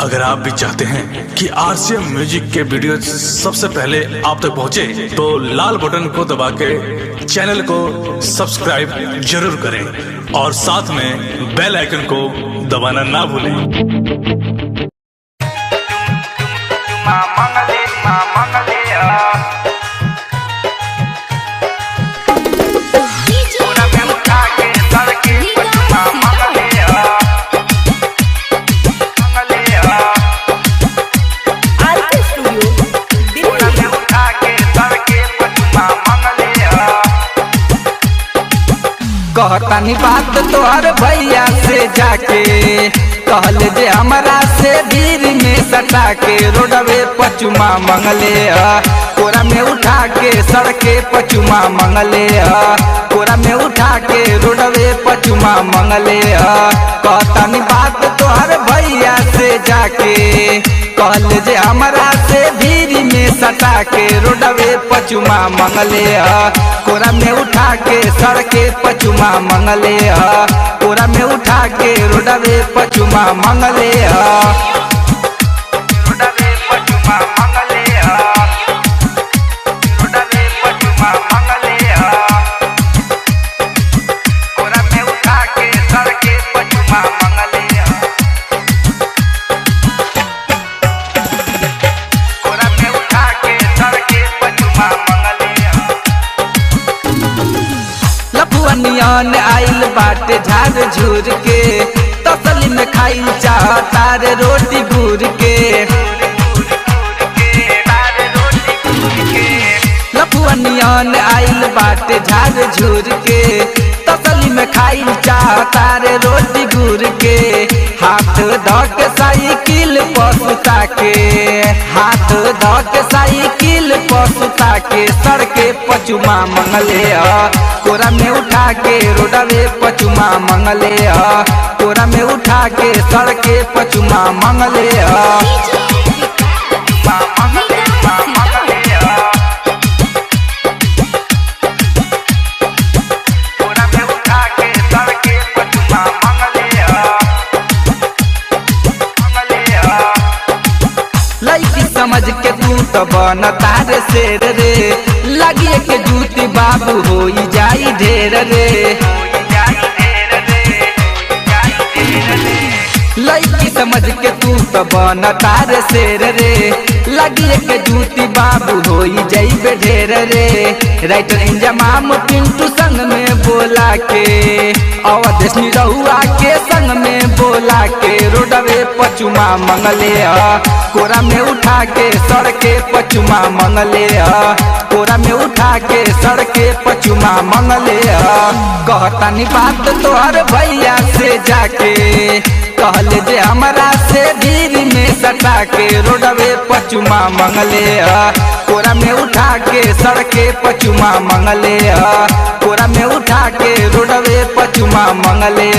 अगर आप भी चाहते हैं कि आरसीएम म्यूजिक के वीडियो सबसे पहले आप तक पहुंचे, तो लाल बटन को दबा के चैनल को सब्सक्राइब जरूर करें और साथ में बेल आइकन को दबाना ना भूलें। कहतानी बात तोहर भैया से जाके, कहल जे हमरा से भीड़ में सटा के रोडवे पचुमा मंगले कोरा में उठा के सड़के पचुमा मंगले कोरा में उठा के रोडवे पचुमा मंगले। कहतानी बात तोहर भैया से जाके, कहल जे हमरा से भीड़ में सटा के रोडवे पचुमा मंगले कोरा में उठा के सड़के पचुमा मंगले कोरा में उठा के रोडवे पचुमा मंगले रोडवे पचुमा मंगले रोडवे पचुमा मंगले कोरा में उठा के सड़के पचुमा मंगले कोरा में उठा के सड़के पचुमा मंगले। लफुअनियन आइल बाटे झाड़ झूर के, तसली में खाइल चाहता रे रोटी गुड़ के। लफुअनियन आइल बाटे झाड़ झूर के, तसली में खाइल चाहता रे रोटी गुड़ के। हाथ धक साइकिल पसुता के, हाथ धक साइकिल पसुता के सड़के पचुमा मंगले कोरा में उठा के रोडवे पचुमा मंगले कोरा में उठा के सड़के पचुमा मंगले कोरा में उठा के सड़के पचुमा मंगले लड़की समझ के तू तो बन तार शेर रे, लगिए के जूती बाबू हो जाई ढेर रे। लड़की समझ के तू तो बन तार शेर रे, लगिए के जूती बाबू हो जाइबे ढेर रे। राइटर इंजमाम पिंटू संग में बोला के, अवधेश निरहुआ के संग में बोला के रोडवे पचुमा मंगले कोरा में उठा के सड़के पचुमा मंगले कोरा में उठा के सड़के पचुमा मंगले। कहतानी बात तोहर भैया से जाके, कहल जे हमरा से भीड़ में सटा के रोडवे पचुमा मंगले कोरा में उठा के सड़के पचुमा मंगले कोरा में उठा के रोडवे पचुमा मंगले।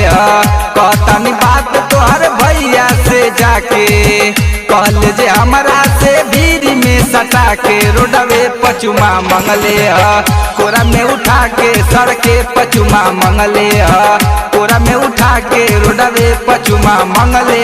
कहतानी बात तोहर भैया से जाके, कहल जे हमरा से भीड़ में सटा के रोडवे पचुमा मंगले कोरा में उठा के सड़के पचुमा मंगले कोरा में उठा के रोडवे पचुमा मंगले।